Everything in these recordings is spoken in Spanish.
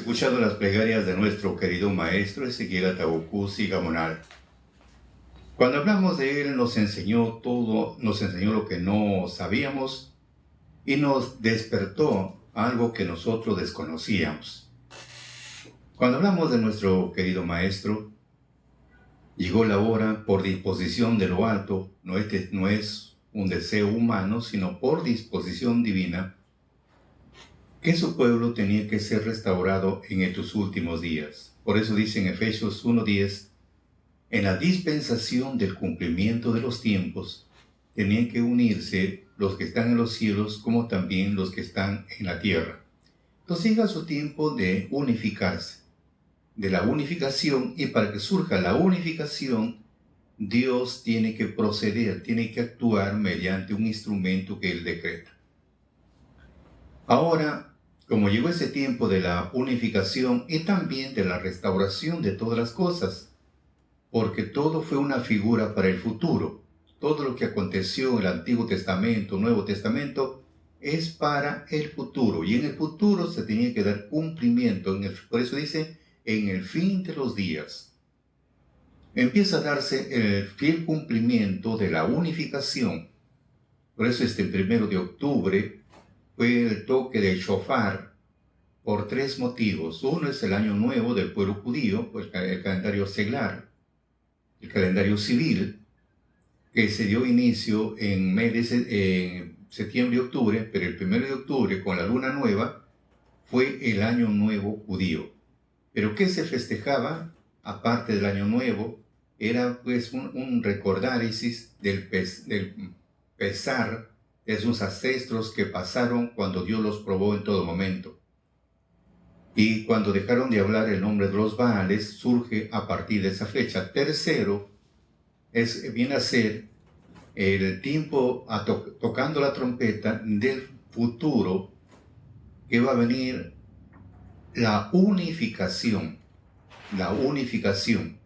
escuchado las plegarias de nuestro querido maestro Ezequiel Atahualpa Gamonal. Cuando hablamos de él nos enseñó todo, nos enseñó lo que no sabíamos y nos despertó algo que nosotros desconocíamos. Cuando hablamos de nuestro querido maestro, llegó la hora por disposición de lo alto, no es un deseo humano, sino por disposición divina, que su pueblo tenía que ser restaurado en estos últimos días. Por eso dice en Efesios 1:10, en la dispensación del cumplimiento de los tiempos, tenían que unirse los que están en los cielos como también los que están en la tierra. Entonces llega su tiempo de unificarse, de la unificación, y para que surja la unificación, Dios tiene que proceder, tiene que actuar mediante un instrumento que Él decreta. Ahora, como llegó ese tiempo de la unificación y también de la restauración de todas las cosas, porque todo fue una figura para el futuro, todo lo que aconteció en el Antiguo Testamento, Nuevo Testamento, es para el futuro, y en el futuro se tenía que dar cumplimiento, por eso dice, en el fin de los días. Empieza a darse el fiel cumplimiento de la unificación. Por eso 1 de octubre fue el toque del shofar por tres motivos. Uno es el año nuevo del pueblo judío, pues el calendario seglar, el calendario civil, que se dio inicio en septiembre y octubre, pero el 1 de octubre con la luna nueva fue el año nuevo judío. Pero ¿qué se festejaba? Aparte del año nuevo, era pues un recordárisis del pesar de sus ancestros que pasaron cuando Dios los probó en todo momento. Y cuando dejaron de hablar el nombre de los Baales, surge a partir de esa fecha. Tercero, viene a ser el tiempo tocando la trompeta del futuro, que va a venir la unificación. La unificación.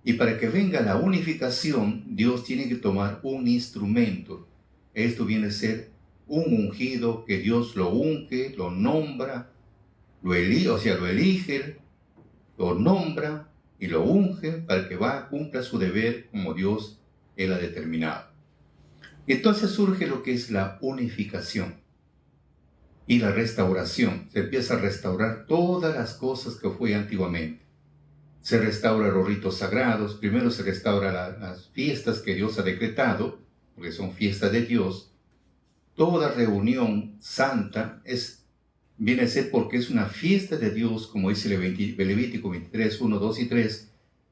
Y para que venga la unificación, Dios tiene que tomar un instrumento. Esto viene a ser un ungido que Dios lo unge, lo nombra, lo elige, lo nombra y lo unge para que cumpla su deber como Dios él ha determinado. Entonces surge lo que es la unificación y la restauración. Se empieza a restaurar todas las cosas que fue antiguamente. Se restaura los ritos sagrados, primero se restaura las fiestas que Dios ha decretado, porque son fiestas de Dios. Toda reunión santa viene a ser porque es una fiesta de Dios, como dice Levítico 23, 1, 2 y 3.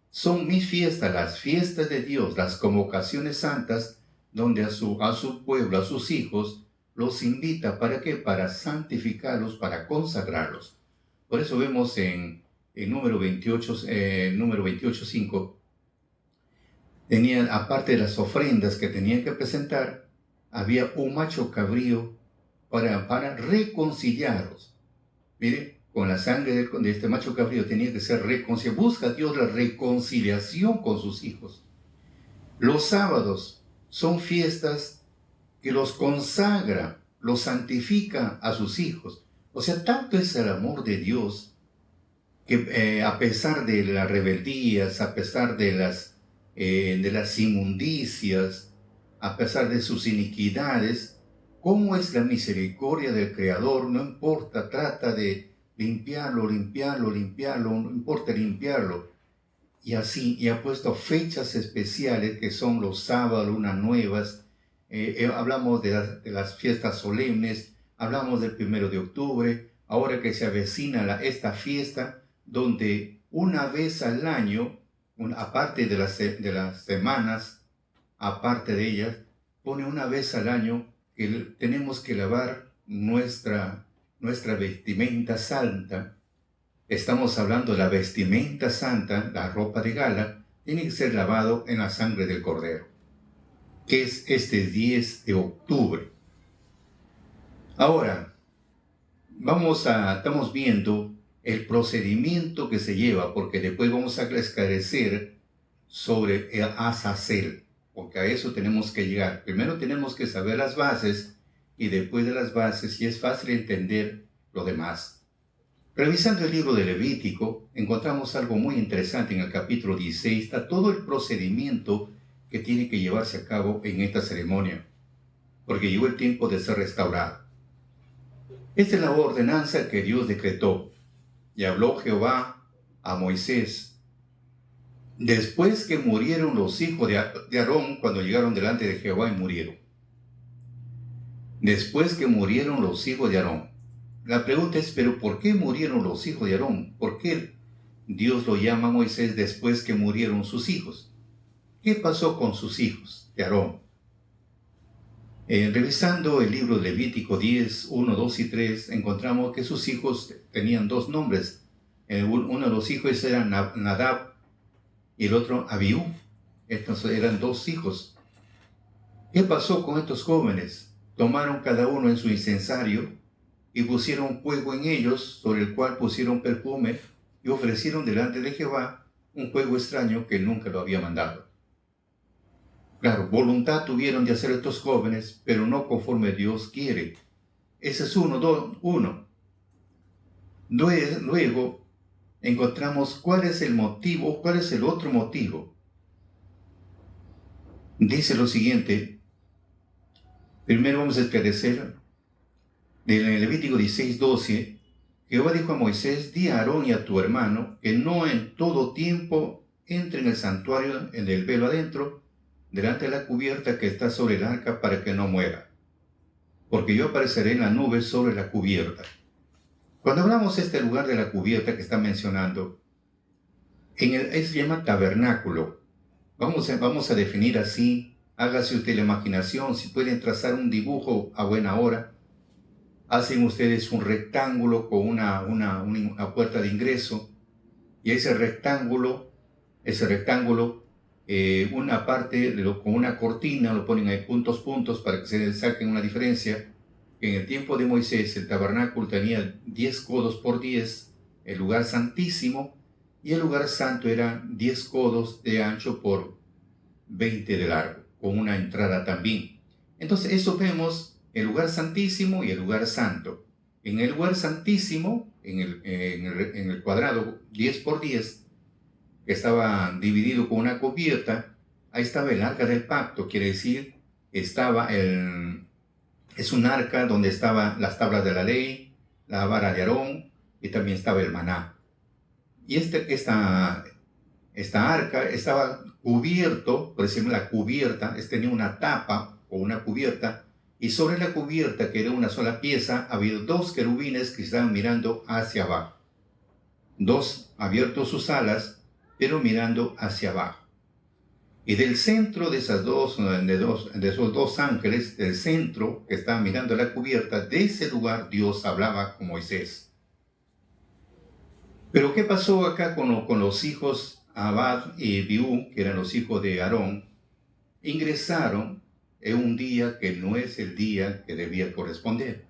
Son mis fiestas, las fiestas de Dios, las convocaciones santas, donde a su pueblo, a sus hijos, los invita. ¿Para qué? Para santificarlos, para consagrarlos. Por eso vemos en número 28, 5, tenían, aparte de las ofrendas que tenían que presentar, había un macho cabrío para reconciliarlos. Mire, con la sangre de este macho cabrío tenía que ser reconciliado. Busca Dios la reconciliación con sus hijos. Los sábados son fiestas que los consagra, los santifica a sus hijos. O sea, tanto es el amor de Dios que a pesar de las rebeldías, a pesar de las inmundicias, a pesar de sus iniquidades, ¿cómo es la misericordia del Creador? No importa, trata de limpiarlo, no importa limpiarlo. Y así, y ha puesto fechas especiales que son los sábados, lunas nuevas. Hablamos de las fiestas solemnes, hablamos del 1 de octubre, ahora que se avecina esta fiesta, donde una vez al año, aparte de las semanas, aparte de ellas, pone una vez al año que tenemos que lavar nuestra vestimenta santa. Estamos hablando de la vestimenta santa, la ropa de gala, tiene que ser lavado en la sangre del Cordero, que es este 10 de octubre. Ahora, estamos viendo el procedimiento que se lleva, porque después vamos a esclarecer sobre el Azazel, porque a eso tenemos que llegar. Primero tenemos que saber las bases, y después de las bases, y es fácil entender lo demás. Revisando el libro de Levítico, encontramos algo muy interesante en el capítulo 16, está todo el procedimiento que tiene que llevarse a cabo en esta ceremonia, porque llegó el tiempo de ser restaurado. Esta es la ordenanza que Dios decretó. Y habló Jehová a Moisés. Después que murieron los hijos de Aarón, cuando llegaron delante de Jehová y murieron. Después que murieron los hijos de Aarón. La pregunta es, ¿pero por qué murieron los hijos de Aarón? ¿Por qué Dios lo llama a Moisés después que murieron sus hijos? ¿Qué pasó con sus hijos de Aarón? Revisando el libro de Levítico 10, 1, 2 y 3, encontramos que sus hijos tenían dos nombres. Uno de los hijos era Nadab y el otro Abiú. Estos eran dos hijos. ¿Qué pasó con estos jóvenes? Tomaron cada uno en su incensario y pusieron fuego en ellos, sobre el cual pusieron perfume y ofrecieron delante de Jehová un fuego extraño que nunca lo había mandado. Claro, voluntad tuvieron de hacer estos jóvenes, pero no conforme Dios quiere. Ese es uno. Luego encontramos cuál es el motivo, cuál es el otro motivo. Dice lo siguiente. Primero vamos a esclarecer. En Levítico 16, 12, Jehová dijo a Moisés, di a Aarón y a tu hermano que no en todo tiempo entre en el santuario en el velo adentro, delante de la cubierta que está sobre el arca, para que no muera. Porque yo apareceré en la nube sobre la cubierta. Cuando hablamos de este lugar de la cubierta que está mencionando, se llama tabernáculo. Vamos a definir así. Hágase usted la imaginación, si pueden trazar un dibujo a buena hora. Hacen ustedes un rectángulo con una puerta de ingreso, y ese rectángulo, una parte con una cortina, lo ponen ahí puntos para que se saquen una diferencia. En el tiempo de Moisés el tabernáculo tenía 10 codos por 10, el lugar santísimo, y el lugar santo era 10 codos de ancho por 20 de largo, con una entrada también. Entonces eso vemos el lugar santísimo y el lugar santo. En el lugar santísimo, en el cuadrado 10 por 10, que estaba dividido con una cubierta, ahí estaba el arca del pacto, quiere decir, es un arca donde estaban las tablas de la ley, la vara de Aarón, y también estaba el maná. Y esta arca estaba cubierto, por decirlo, la cubierta, tenía una tapa o una cubierta, y sobre la cubierta, que era una sola pieza, había dos querubines que estaban mirando hacia abajo. Dos abiertos sus alas, pero mirando hacia abajo. Y del centro de esos dos ángeles, del centro que estaban mirando la cubierta, de ese lugar Dios hablaba con Moisés. Pero ¿qué pasó acá con los hijos Abad y Biú, que eran los hijos de Aarón? Ingresaron en un día que no es el día que debía corresponder.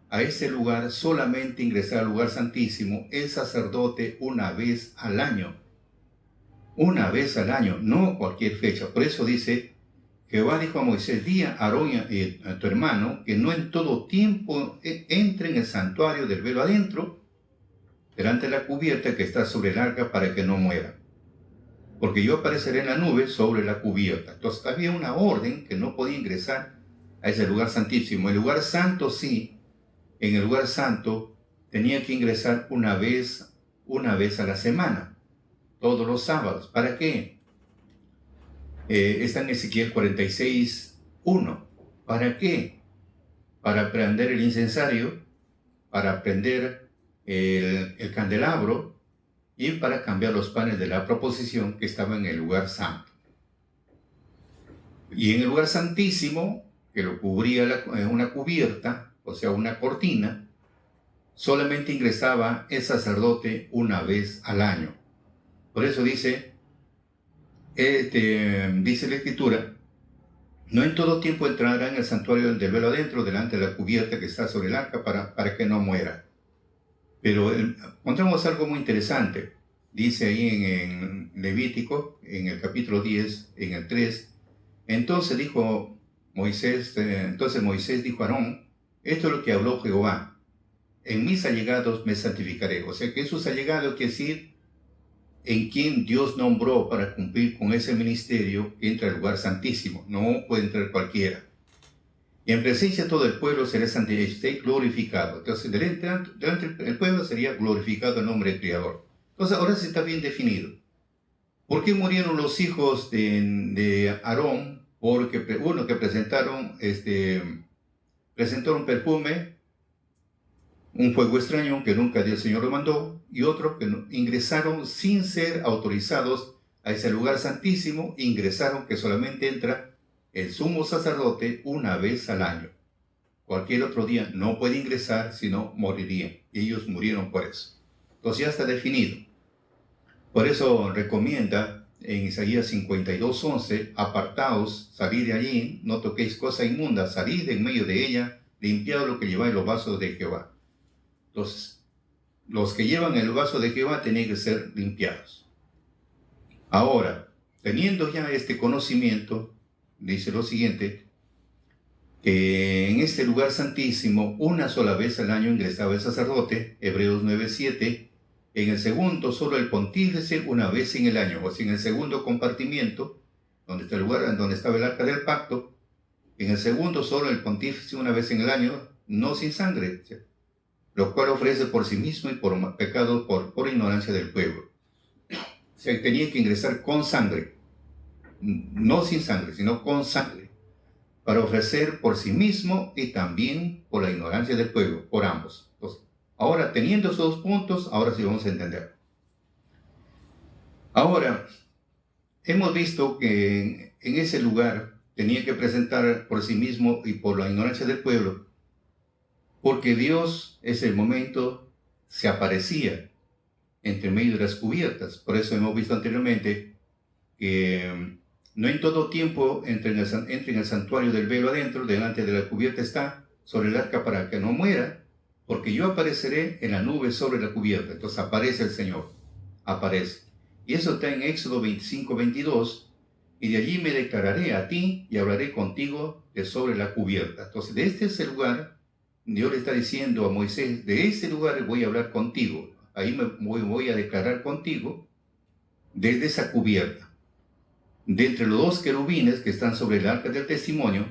A ese lugar solamente ingresaba al lugar santísimo el sacerdote una vez al año. Una vez al año, no cualquier fecha. Por eso dice, Jehová dijo a Moisés, di a Aarón y a tu hermano que no en todo tiempo entre en el santuario del velo adentro, delante de la cubierta que está sobre el arca, para que no muera. Porque yo apareceré en la nube sobre la cubierta. Entonces había una orden que no podía ingresar a ese lugar santísimo. El lugar santo sí, en el lugar santo tenía que ingresar una vez a la semana. Todos los sábados. ¿Para qué? Está en Ezequiel 46, 1. ¿Para qué? Para prender el incensario, para prender el candelabro y para cambiar los panes de la proposición que estaban en el lugar santo. Y en el lugar santísimo, que lo cubría una cubierta, o sea, una cortina, solamente ingresaba el sacerdote una vez al año. Por eso dice la Escritura, no en todo tiempo entrará en el santuario del velo adentro, delante de la cubierta que está sobre el arca, para que no muera. Pero encontramos algo muy interesante. Dice ahí en Levítico, en el capítulo 10, en el 3, entonces Moisés dijo a Aarón, esto es lo que habló Jehová. en mis allegados me santificaré. O sea que esos allegados quiere decir en quien Dios nombró para cumplir con ese ministerio, que entra al lugar santísimo. No puede entrar cualquiera. Y en presencia de todo el pueblo será santificado, glorificado. Entonces, delante del pueblo sería glorificado el nombre del Creador. Entonces, ahora sí está bien definido. ¿Por qué murieron los hijos de Aarón? Porque uno que presentó un perfume, un fuego extraño que nunca el Señor lo mandó, y otros que ingresaron sin ser autorizados a ese lugar santísimo, ingresaron que solamente entra el sumo sacerdote una vez al año. Cualquier otro día no puede ingresar, sino morirían. Y ellos murieron por eso. Entonces ya está definido. Por eso recomienda en Isaías 52:11, apartaos, salid de allí, no toquéis cosa inmunda, salid en medio de ella, limpiad lo que lleváis los vasos de Jehová. Entonces, los que llevan el vaso de Jehová tienen que ser limpiados. Ahora, teniendo ya este conocimiento, dice lo siguiente, que en este lugar santísimo una sola vez al año ingresaba el sacerdote, Hebreos 9:7, en el segundo solo el pontífice una vez en el año, o sea, en el segundo compartimiento, donde está el lugar donde estaba el arca del pacto, en el segundo solo el pontífice una vez en el año, no sin sangre, lo cual ofrece por sí mismo y por pecado, por ignorancia del pueblo. O sea, tenía que ingresar con sangre, no sin sangre, sino con sangre, para ofrecer por sí mismo y también por la ignorancia del pueblo, por ambos. Entonces, ahora, teniendo esos dos puntos, ahora sí vamos a entender. Ahora, hemos visto que en ese lugar tenía que presentar por sí mismo y por la ignorancia del pueblo, porque Dios, ese momento, se aparecía entre medio de las cubiertas. Por eso hemos visto anteriormente que no en todo tiempo entre en el santuario del velo adentro, delante de la cubierta está, sobre el arca para que no muera, porque yo apareceré en la nube sobre la cubierta. Entonces aparece el Señor, aparece. Y eso está en Éxodo 25:22, y de allí me declararé a ti y hablaré contigo de sobre la cubierta. Entonces, de este es el lugar, Dios le está diciendo a Moisés, de este lugar voy a hablar contigo, ahí voy a declarar contigo desde esa cubierta. De entre los dos querubines que están sobre el arca del testimonio,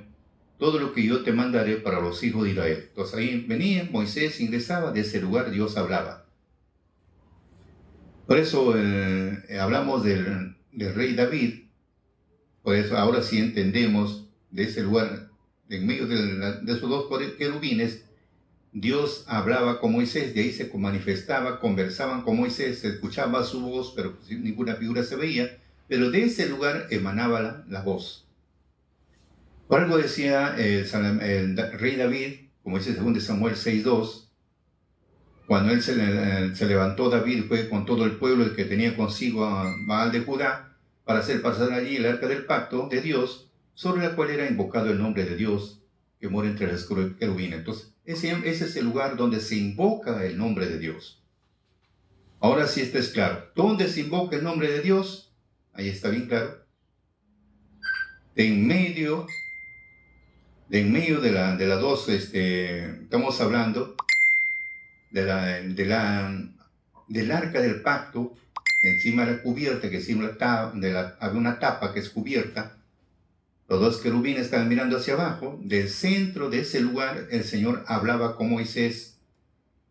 todo lo que yo te mandaré para los hijos de Israel. Entonces ahí venía, Moisés ingresaba, de ese lugar Dios hablaba. Por eso hablamos del rey David, por eso ahora sí entendemos de ese lugar, en medio de esos dos querubines, Dios hablaba con Moisés, de ahí se manifestaba, conversaban con Moisés, se escuchaba su voz, pero ninguna figura se veía, pero de ese lugar emanaba la voz. Por algo decía el rey David, como dice 2 Samuel 6:2, cuando él se levantó, David fue con todo el pueblo, el que tenía consigo a Baal de Judá, para hacer pasar allí el arca del pacto de Dios, sobre la cual era invocado el nombre de Dios, que mora entre las querubines. Entonces, ese es el lugar donde se invoca el nombre de Dios. Ahora sí esto es claro. ¿Dónde se invoca el nombre de Dios? Ahí está bien claro. De en medio de las dos, estamos hablando del arca del pacto, encima de la cubierta, que encima había una tapa que es cubierta. Los dos querubines estaban mirando hacia abajo. Del centro de ese lugar el Señor hablaba con Moisés.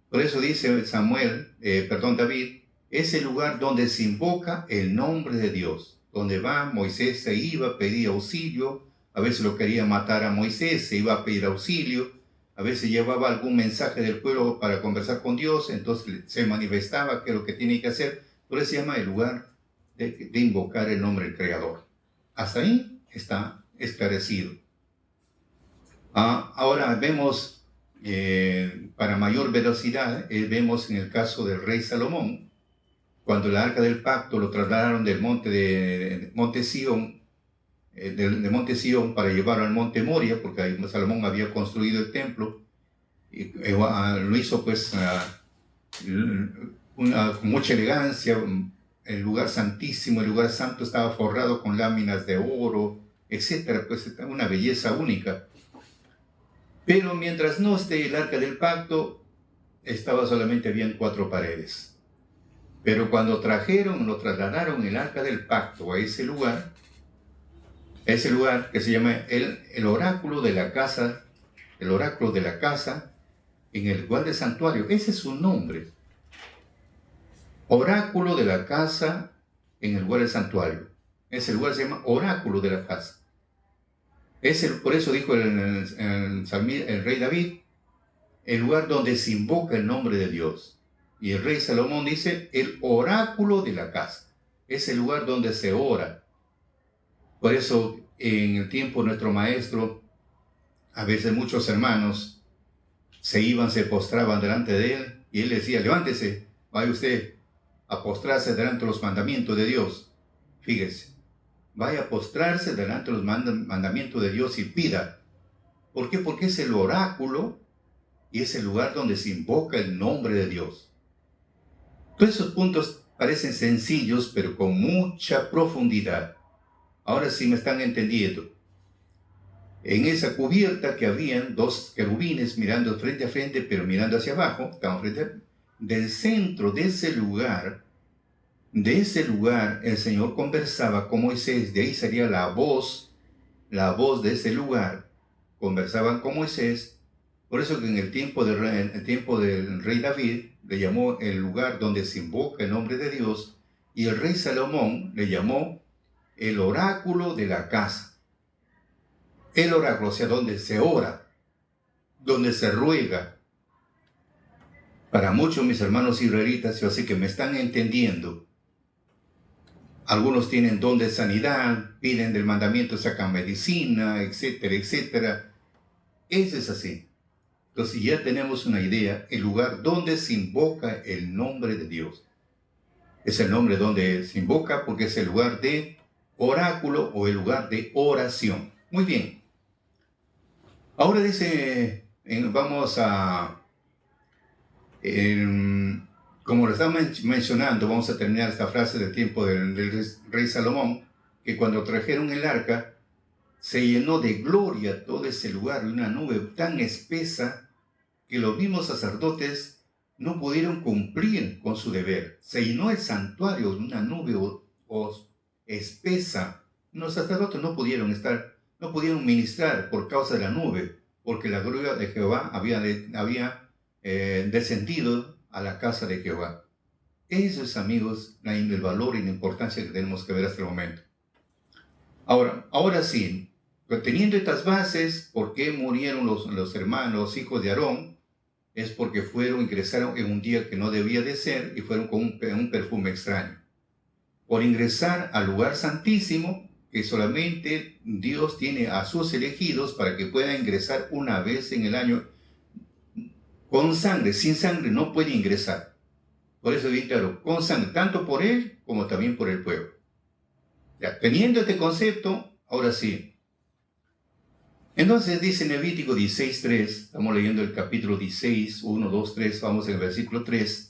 Por eso dice David, es el lugar donde se invoca el nombre de Dios. Donde va, Moisés se iba, pedía auxilio. A veces lo quería matar a Moisés, se iba a pedir auxilio. A veces llevaba algún mensaje del pueblo para conversar con Dios. Entonces se manifestaba qué es lo que tiene que hacer. Por eso se llama el lugar de invocar el nombre del Creador. Hasta ahí está esclarecido. Ahora vemos, para mayor velocidad, vemos en el caso del rey Salomón, cuando el arca del pacto lo trasladaron del monte Sión, de monte Sión para llevarlo al monte Moria, porque ahí Salomón había construido el templo, y lo hizo pues con mucha elegancia. El lugar santísimo, el lugar santo estaba forrado con láminas de oro, etcétera, pues una belleza única. Pero mientras no esté el arca del pacto, estaba solamente, habían 4 paredes. Pero cuando trasladaron el arca del pacto a ese lugar que se llama el oráculo de la casa, en el lugar del santuario, ese es su nombre. Oráculo de la casa en el lugar del santuario. Ese lugar se llama oráculo de la casa. Por eso dijo el rey David, el lugar donde se invoca el nombre de Dios. Y el rey Salomón dice, el oráculo de la casa. Es el lugar donde se ora. Por eso, en el tiempo de nuestro maestro, a veces muchos hermanos se postraban delante de él, y él decía, levántese, vaya usted a postrarse delante de los mandamientos de Dios. Fíjese, vaya a postrarse delante de los mandamientos de Dios y pida. ¿Por qué? Porque es el oráculo y es el lugar donde se invoca el nombre de Dios. Todos esos puntos parecen sencillos, pero con mucha profundidad. Ahora sí me están entendiendo. En esa cubierta que habían 2 querubines mirando frente a frente, pero mirando hacia abajo, estaban del centro de ese lugar, el Señor conversaba con Moisés. De ahí salía la voz de ese lugar. Conversaban con Moisés. Por eso que en el tiempo del rey David le llamó el lugar donde se invoca el nombre de Dios, y el rey Salomón le llamó el oráculo de la casa. El oráculo, o sea, donde se ora, donde se ruega. Para muchos mis hermanos israelitas, yo sé que me están entendiendo. Algunos tienen don de sanidad, piden del mandamiento, sacan medicina, etcétera, etcétera. Eso es así. Entonces ya tenemos una idea, el lugar donde se invoca el nombre de Dios. Es el nombre donde se invoca porque es el lugar de oráculo o el lugar de oración. Muy bien. Ahora dice, vamos a, como lo estamos mencionando, vamos a terminar esta frase del tiempo del rey Salomón, que cuando trajeron el arca, se llenó de gloria todo ese lugar, una nube tan espesa que los mismos sacerdotes no pudieron cumplir con su deber. Se llenó el santuario de una nube espesa. Los sacerdotes no pudieron ministrar por causa de la nube, porque la gloria de Jehová había descendido a la casa de Jehová. Eso es, amigos, el valor y la importancia que tenemos que ver hasta el momento. Ahora sí, teniendo estas bases, ¿por qué murieron los hermanos, los hijos de Aarón? Es porque ingresaron en un día que no debía de ser y fueron con un perfume extraño. Por ingresar al lugar santísimo, que solamente Dios tiene a sus elegidos para que puedan ingresar una vez en el año con sangre. Sin sangre no puede ingresar. Por eso bien claro, con sangre, tanto por él como también por el pueblo. Ya, teniendo este concepto, ahora sí. Entonces dice en Levítico 16:3, estamos leyendo el capítulo 16, 1, 2, 3, vamos en el versículo 3.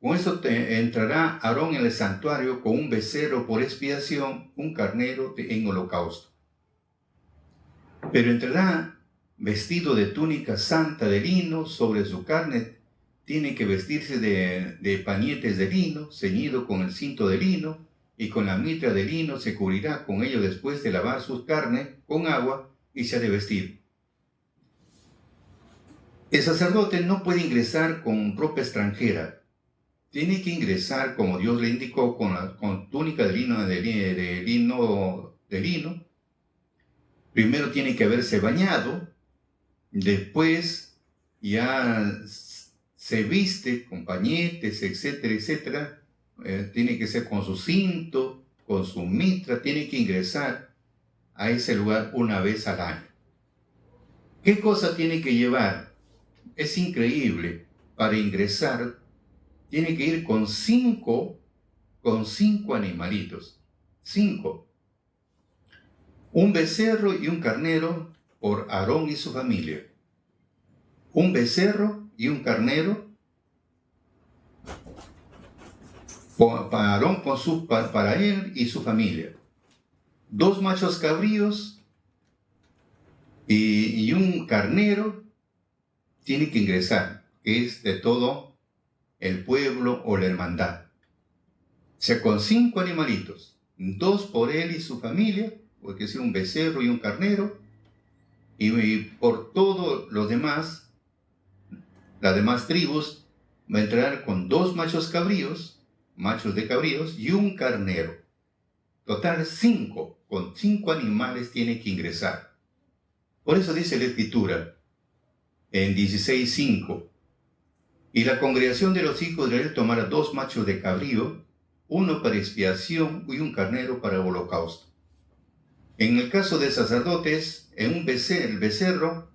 Con eso entrará Aarón en el santuario con un becerro por expiación, un carnero en holocausto. Pero entrará vestido de túnica santa de lino, sobre su carne tiene que vestirse de pañetes de lino, ceñido con el cinto de lino, y con la mitra de lino se cubrirá con ello después de lavar su carne con agua, y se ha de vestir. El sacerdote no puede ingresar con ropa extranjera. Tiene que ingresar, como Dios le indicó, con túnica de lino. Primero tiene que haberse bañado. Después ya se viste con pañetes, etcétera, etcétera. Tiene que ser con su cinto, con su mitra. Tiene que ingresar a ese lugar una vez al año. ¿Qué cosa tiene que llevar? Es increíble. Para ingresar, tiene que ir con cinco animalitos. 5. Un becerro y un carnero por Aarón y su familia. Un becerro y un carnero para Aarón, para él y su familia. 2 machos cabríos y un carnero tiene que ingresar, que es de todo el pueblo o la hermandad. O sea, con 5 animalitos, 2 por él y su familia, porque es un becerro y un carnero, y por todos los demás, las demás tribus, va a entrar con 2 machos de cabríos y un carnero. Total 5, con 5 animales tiene que ingresar. Por eso dice la Escritura en 16:5, y la congregación de los hijos de Israel tomará 2 machos de cabrío, uno para expiación y un carnero para holocausto. En el caso de sacerdotes, en el becerro,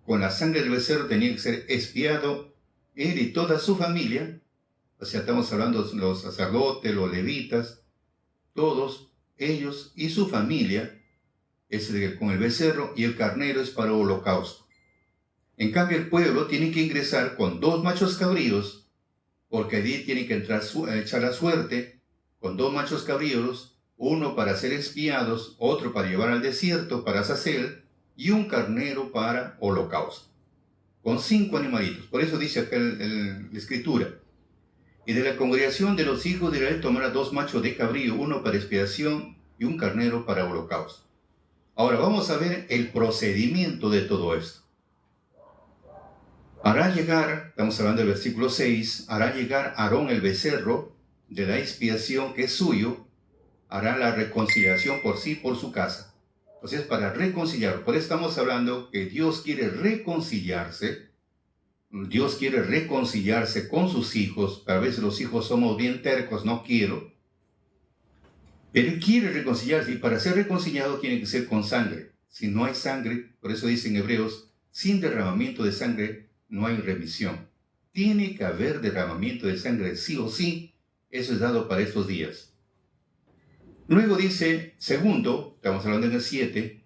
con la sangre del becerro tenía que ser expiado él y toda su familia. O sea, estamos hablando de los sacerdotes, los levitas, todos ellos y su familia, con el becerro, y el carnero es para holocausto. En cambio, el pueblo tiene que ingresar con 2 machos cabríos, porque allí tiene que echar la suerte, con 2 machos cabríos, uno para ser expiados, otro para llevar al desierto, para Azazel, y un carnero para holocausto, con 5 animalitos. Por eso dice acá la Escritura, y de la congregación de los hijos de Israel tomará 2 machos de cabrío, uno para expiación y un carnero para holocausto. Ahora vamos a ver el procedimiento de todo esto. Hará llegar, estamos hablando del versículo 6, hará llegar Aarón el becerro de la expiación que es suyo, hará la reconciliación por sí, por su casa. Entonces, para reconciliar, por eso estamos hablando que Dios quiere reconciliarse con sus hijos. A veces los hijos somos bien tercos, no quiero. Pero Él quiere reconciliarse, y para ser reconciliado tiene que ser con sangre. Si no hay sangre, por eso dice en Hebreos, sin derramamiento de sangre no hay remisión. Tiene que haber derramamiento de sangre sí o sí. Eso es dado para estos días. Luego dice, segundo, estamos hablando en el 7,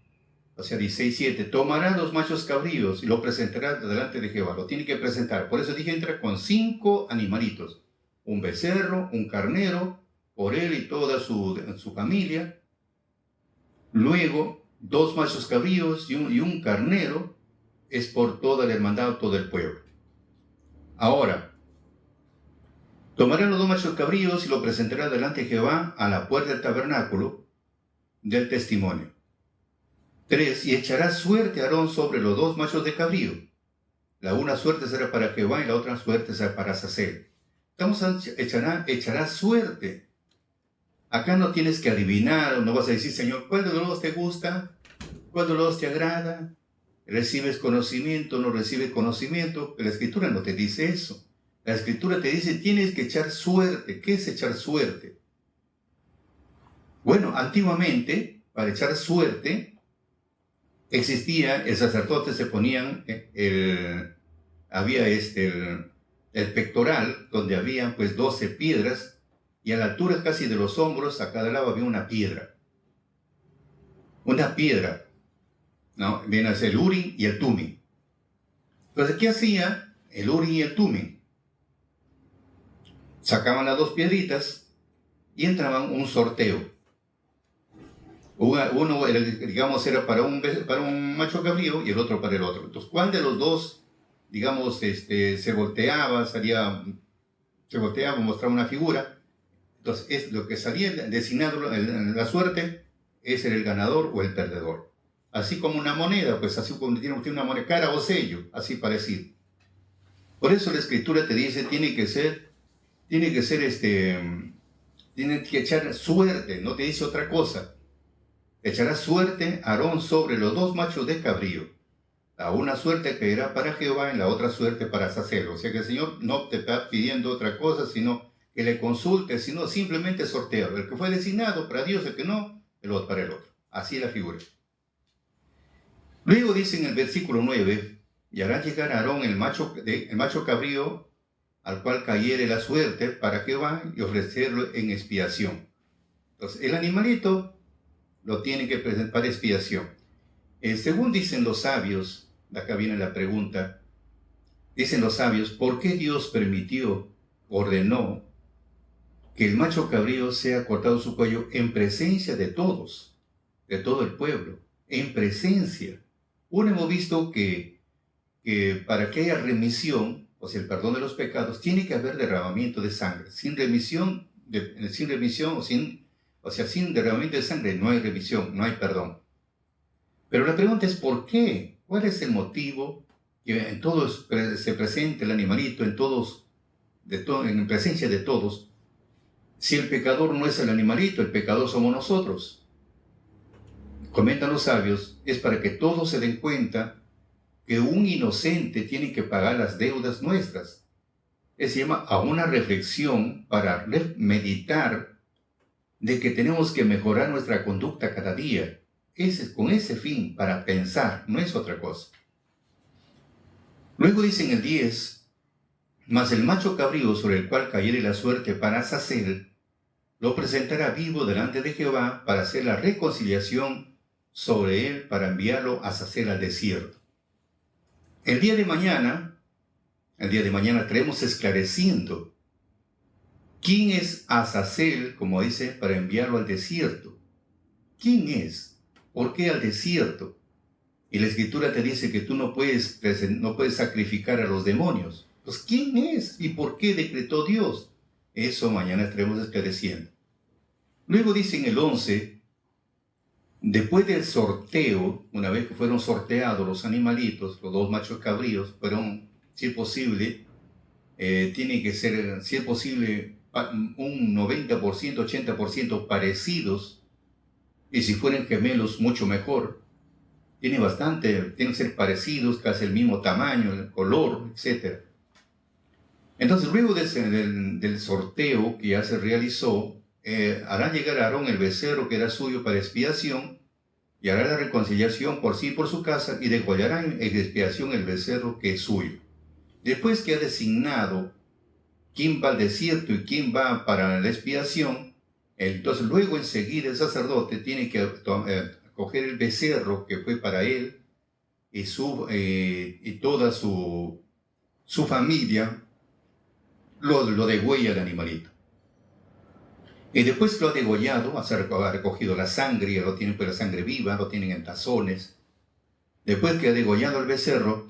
o sea, 16:7, tomará los machos cabríos y lo presentará delante de Jehová. Lo tiene que presentar. Por eso dije, entra con 5 animalitos. Un becerro, un carnero, por él y toda su familia. Luego, 2 machos cabríos y un carnero, es por toda la hermandad, todo el pueblo. Ahora, tomará los 2 machos cabríos y lo presentará delante de Jehová a la puerta del tabernáculo del testimonio. 3, y echará suerte a Aarón sobre los 2 machos de cabrío. La una suerte será para Jehová y la otra suerte será para Azazel. Echará suerte. Acá no tienes que adivinar, no vas a decir, Señor, ¿cuál de los dos te gusta? ¿Cuál de los dos te agrada? ¿Recibes conocimiento o no recibes conocimiento? La Escritura no te dice eso. La Escritura te dice, tienes que echar suerte. ¿Qué es echar suerte? Bueno, antiguamente, para echar suerte, existía, el sacerdote se ponían, había el pectoral, donde había pues 12 piedras, y a la altura casi de los hombros, a cada lado había una piedra. Una piedra, ¿no? Viene a ser el Urim y el Tumim. Entonces, ¿qué hacía el Urim y el Tumim? Sacaban las 2 piedritas y entraban un sorteo. Uno, digamos, era para un macho cabrío y el otro para el otro. Entonces, ¿cuál de los dos, digamos, se volteaba, mostraba una figura? Entonces, es lo que salía designado en la suerte, ese era el ganador o el perdedor. Así como una moneda, pues así como tiene usted una moneda, cara o sello, así parecido. Por eso la Escritura te dice, tiene que echar suerte, no te dice otra cosa. Echará suerte Aarón sobre los 2 machos de cabrío. La una suerte caerá para Jehová y la otra suerte para Azazel. O sea que el Señor no te está pidiendo otra cosa, sino que le consultes, sino simplemente sortea. El que fue designado para Dios, el que no, el otro para el otro. Así es la figura. Luego dice en el versículo 9, y hará llegar a Aarón el macho cabrío, al cual cayere la suerte para Jehová, y ofrecerlo en expiación. Entonces, el animalito lo tiene que presentar para expiación. Según dicen los sabios, acá viene la pregunta, dicen los sabios, ¿por qué Dios ordenó que el macho cabrío sea cortado su cuello en presencia de todos, de todo el pueblo, en presencia? Hemos visto que para que haya remisión, o sea, el perdón de los pecados, tiene que haber derramamiento de sangre. Sin remisión, sin remisión sin derramamiento de sangre no hay remisión, no hay perdón. Pero la pregunta es ¿por qué? ¿Cuál es el motivo que en todos se presente el animalito, en presencia de todos? Si el pecador no es el animalito, el pecador somos nosotros. Comentan los sabios, es para que todos se den cuenta que un inocente tiene que pagar las deudas nuestras. Se llama a una reflexión para meditar de que tenemos que mejorar nuestra conducta cada día. Con ese fin, para pensar, no es otra cosa. Luego dice en el 10, mas el macho cabrío sobre el cual cayere la suerte para Azazel, lo presentará vivo delante de Jehová para hacer la reconciliación sobre él, para enviarlo a Azazel al desierto. El día de mañana estaremos esclareciendo quién es Azazel, como dice, para enviarlo al desierto. ¿Quién es? ¿Por qué al desierto? Y la Escritura te dice que tú no puedes sacrificar a los demonios. Pues, ¿quién es? ¿Y por qué decretó Dios? Eso mañana estaremos esclareciendo. Luego dice en el 11, después del sorteo, una vez que fueron sorteados los animalitos, los dos machos cabríos, fueron, si es posible, tiene que ser, si es posible, un 90%, 80% parecidos, y si fueran gemelos, mucho mejor. Tienen que ser parecidos, casi el mismo tamaño, el color, etc. Entonces, luego del sorteo que ya se realizó, hará llegar a Aarón el becerro que era suyo para expiación, y hará la reconciliación por sí y por su casa, y degollará en expiación el becerro que es suyo. Después que ha designado quién va al desierto y quién va para la expiación, entonces luego enseguida el sacerdote tiene que coger el becerro que fue para él y toda su familia, lo degüella el animalito. Y después que lo ha degollado, ha recogido la sangre, lo tienen pues la sangre viva, lo tienen en tazones. Después que ha degollado el becerro,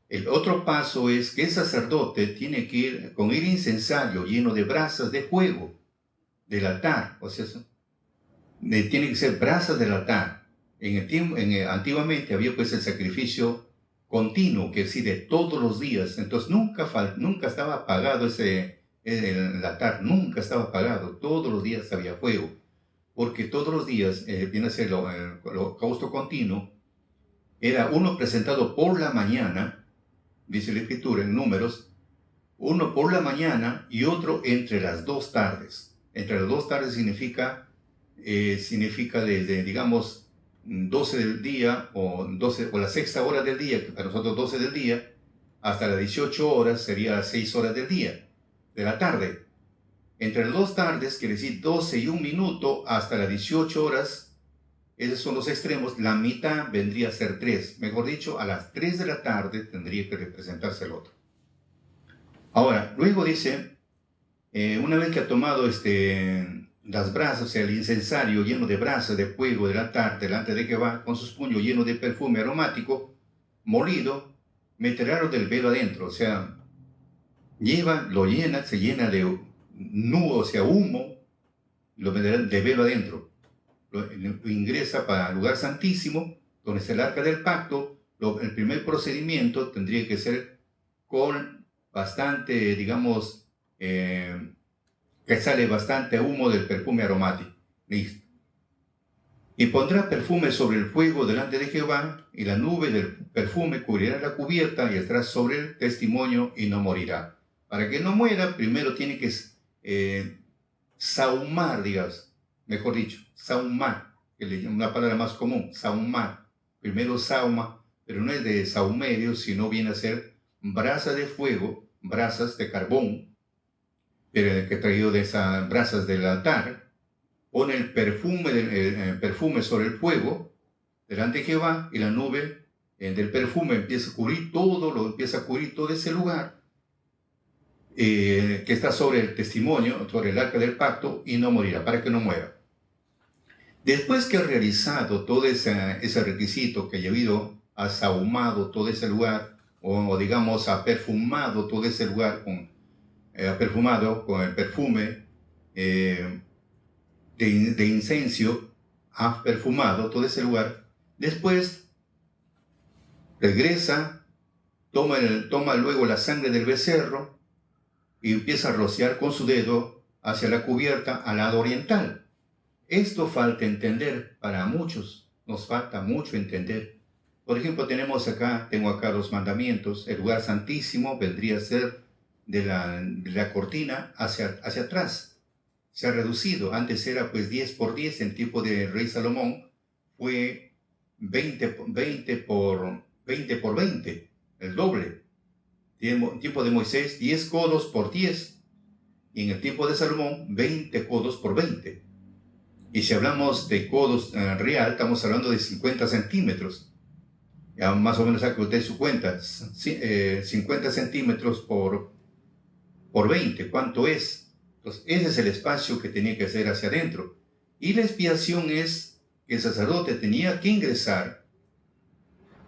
el otro paso es que el sacerdote tiene que ir con el incensario lleno de brasas de fuego del altar, o sea, tiene que ser brasas del altar. Antiguamente había pues el sacrificio continuo, que sí, de todos los días, entonces nunca estaba apagado el altar, nunca estaba apagado, todos los días había fuego, porque todos los días viene a ser el holocausto continuo, era uno presentado por la mañana, dice la Escritura en Números, uno por la mañana y otro entre las 2 tardes. Entre las 2 tardes significa desde, digamos, 12 del día o la sexta hora del día, que para nosotros 12 del día, hasta las 18 horas sería 6 horas del día, de la tarde. Entre las 2 tardes, quiere decir 12 y 1 minuto, hasta las 18 horas, esos son los extremos, la mitad vendría a ser 3. Mejor dicho, a las 3 de la tarde tendría que representarse el otro. Ahora, luego dice, una vez que ha tomado las brasas, o sea, el incensario lleno de brasas de fuego del altar delante de Jehová, con sus puños llenos de perfume aromático, molido, meterá lo del velo adentro, o sea, se llena de nudo, o sea, humo, lo meterá de velo adentro. Lo ingresa para el lugar santísimo, donde está el arca del pacto. El primer procedimiento tendría que ser con bastante, digamos, que sale bastante humo del perfume aromático. Listo. Y pondrá perfume sobre el fuego delante de Jehová, y la nube del perfume cubrirá la cubierta y estará sobre el testimonio y no morirá. Para que no muera, primero tiene que sahumar, digamos, mejor dicho, sahumar, que es una palabra más común, sahumar. Primero sahuma, pero no es de sahumerio, sino viene a ser brasa de fuego, brasas de carbón, que he traído de esas brasas del altar. Pone el perfume sobre el fuego delante de Jehová, y la nube del perfume empieza a cubrir todo ese lugar que está sobre el testimonio, sobre el arca del pacto, y no morirá, para que no muera. Después que ha realizado todo ese requisito, que haya habido, ha sahumado todo ese lugar, o digamos, ha perfumado todo ese lugar ha perfumado con el perfume eh, de incienso, ha perfumado todo ese lugar. Después regresa, toma luego la sangre del becerro y empieza a rociar con su dedo hacia la cubierta al lado oriental. Esto falta entender para muchos, nos falta mucho entender. Por ejemplo, tengo acá los mandamientos. El lugar santísimo vendría a ser de la cortina hacia atrás. Se ha reducido. Antes era pues 10 por 10 en tiempo de rey Salomón. Fue 20 por 20, el doble. En tiempo de Moisés, 10 codos por 10. Y en el tiempo de Salomón, 20 codos por 20. Y si hablamos de codos real, estamos hablando de 50 centímetros. Ya más o menos saque usted su cuenta. 50 centímetros por 20, ¿cuánto es? Entonces, ese es el espacio que tenía que hacer hacia adentro. Y la expiación es que el sacerdote tenía que ingresar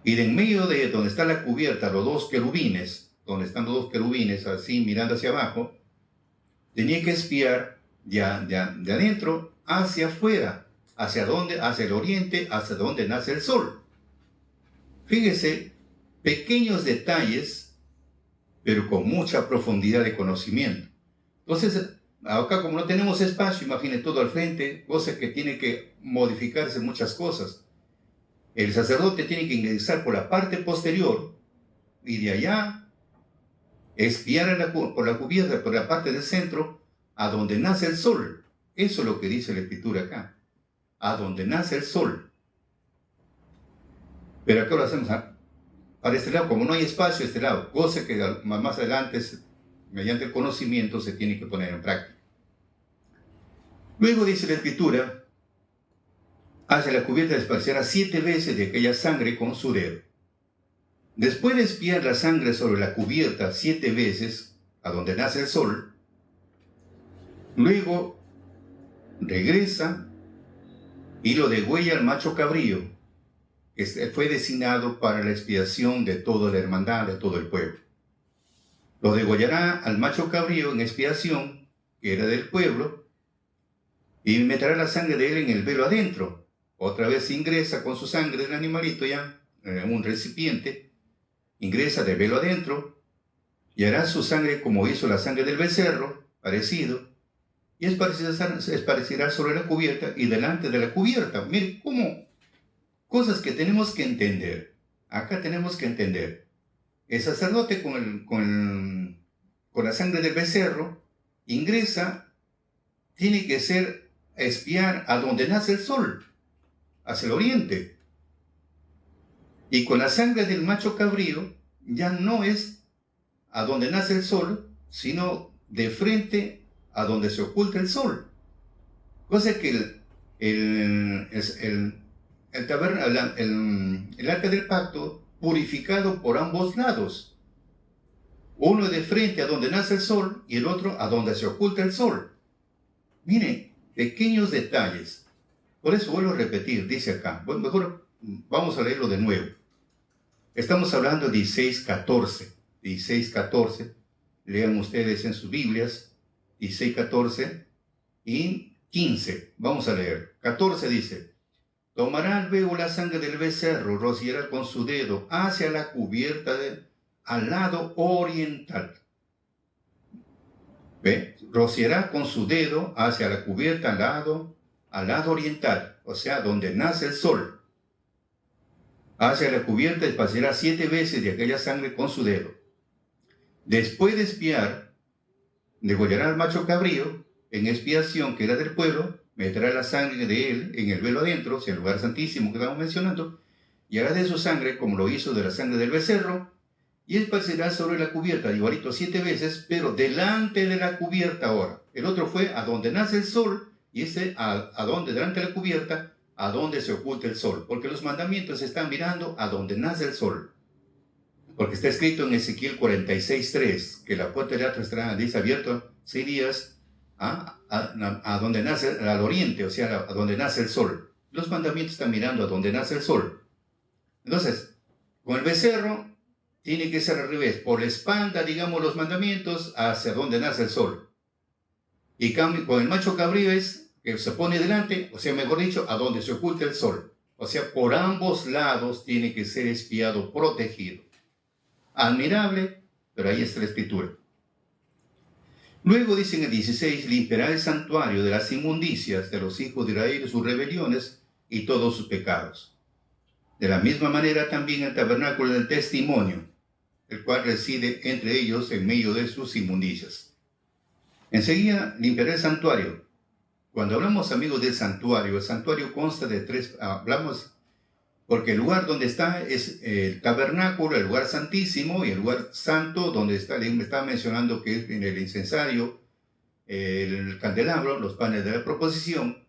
y de en medio de donde está la cubierta, los dos querubines, donde están los dos querubines así mirando hacia abajo, tenía que espiar de adentro hacia afuera. ¿Hacia dónde? Hacia el oriente, hacia donde nace el sol. Fíjese, pequeños detalles, pero con mucha profundidad de conocimiento. Entonces, acá como no tenemos espacio, imagine todo al frente, cosa que tiene que modificarse muchas cosas. El sacerdote tiene que ingresar por la parte posterior y de allá espiar por la cubierta, por la parte del centro, a donde nace el sol. Eso es lo que dice la escritura acá. A donde nace el sol. Pero acá lo hacemos para este lado, como no hay espacio a este lado, cosa que más adelante, mediante el conocimiento, se tiene que poner en práctica. Luego dice la escritura, hacia la cubierta esparcerá 7 veces de aquella sangre con su dedo. Después de espiar la sangre sobre la cubierta 7 veces, a donde nace el sol, luego regresa y lo degüella al macho cabrío, que fue designado para la expiación de toda la hermandad, de todo el pueblo. Lo degollará al macho cabrío en expiación, que era del pueblo, y meterá la sangre de él en el velo adentro. Otra vez ingresa con su sangre del animalito ya en un recipiente, ingresa de velo adentro, y hará su sangre como hizo la sangre del becerro, parecido, y esparcirá sobre la cubierta y delante de la cubierta. Miren cómo, cosas que tenemos que entender. Acá tenemos que entender. El sacerdote con la sangre del becerro ingresa, tiene que ser espiar a donde nace el sol, hacia el oriente. Y con la sangre del macho cabrío ya no es a donde nace el sol, sino de frente a donde se oculta el sol. Cosa que el arca del pacto, purificado por ambos lados. Uno de frente a donde nace el sol y el otro a donde se oculta el sol. Miren, pequeños detalles. Por eso vuelvo a repetir, dice acá. Bueno, mejor vamos a leerlo de nuevo. Estamos hablando de 16:14. 16:14. Lean ustedes en sus Biblias. 16:14 y 15. Vamos a leer. 14 dice: tomará luego la sangre del becerro, rociará con su dedo hacia la cubierta al lado oriental. ¿Ve? Rociará con su dedo hacia la cubierta al lado oriental, o sea, donde nace el sol. Hacia la cubierta esparcirá 7 veces de aquella sangre con su dedo. Después de espiar, degollará al macho cabrío en expiación que era del pueblo, meterá la sangre de él en el velo adentro, hacia el lugar santísimo que estamos mencionando, y hará de su sangre como lo hizo de la sangre del becerro, y esparcirá sobre la cubierta, igualito 7 veces, pero delante de la cubierta ahora. El otro fue a donde nace el sol, y ese a donde delante de la cubierta, a donde se oculta el sol, porque los mandamientos están mirando a donde nace el sol. Porque está escrito en Ezequiel 46:3, que la puerta del atrio estará, dice, abierto 6 días, a donde nace, al oriente, o sea, a donde nace el sol. Los mandamientos están mirando a donde nace el sol. Entonces, con el becerro, tiene que ser al revés, por la espalda, digamos, los mandamientos, hacia donde nace el sol. Y cambio, con el macho cabrío es que se pone delante, o sea, mejor dicho, a donde se oculta el sol. O sea, por ambos lados tiene que ser espiado, protegido. Admirable, pero ahí está la escritura. Luego dice en el 16, limpiará el santuario de las inmundicias de los hijos de Israel, sus rebeliones y todos sus pecados. De la misma manera también el tabernáculo del testimonio, el cual reside entre ellos en medio de sus inmundicias. Enseguida limpiará el santuario. Cuando hablamos, amigos, del santuario, el santuario consta de tres, hablamos, porque el lugar donde está es el tabernáculo, el lugar santísimo, y el lugar santo, donde está, me estaba mencionando que es en el incensario, el candelabro, los panes de la proposición.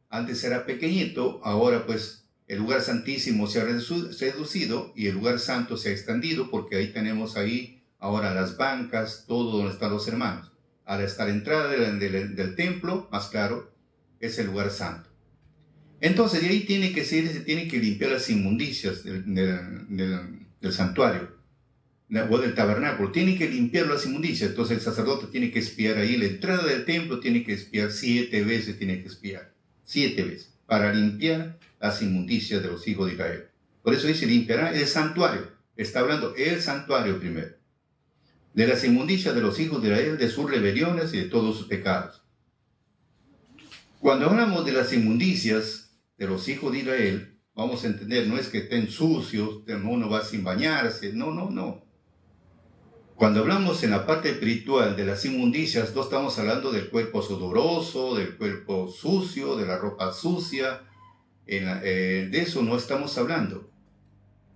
Antes era pequeñito, ahora pues el lugar santísimo se ha reducido y el lugar santo se ha extendido, porque ahí tenemos ahora las bancas, todo donde están los hermanos. Al estar la entrada del templo, más claro, es el lugar santo. Entonces de ahí se tiene que limpiar las inmundicias del santuario o del tabernáculo. Tiene que limpiar las inmundicias. Entonces el sacerdote tiene que espiar ahí. La entrada del templo tiene que espiar 7 veces, tiene que espiar 7 veces para limpiar las inmundicias de los hijos de Israel. Por eso dice, limpiará el santuario. Está hablando el santuario primero. De las inmundicias de los hijos de Israel, de sus rebeliones y de todos sus pecados. Cuando hablamos de las inmundicias de los hijos de Israel, vamos a entender, no es que estén sucios, uno va sin bañarse, no. Cuando hablamos en la parte espiritual de las inmundicias, no estamos hablando del cuerpo sudoroso, del cuerpo sucio, de la ropa sucia, de eso no estamos hablando.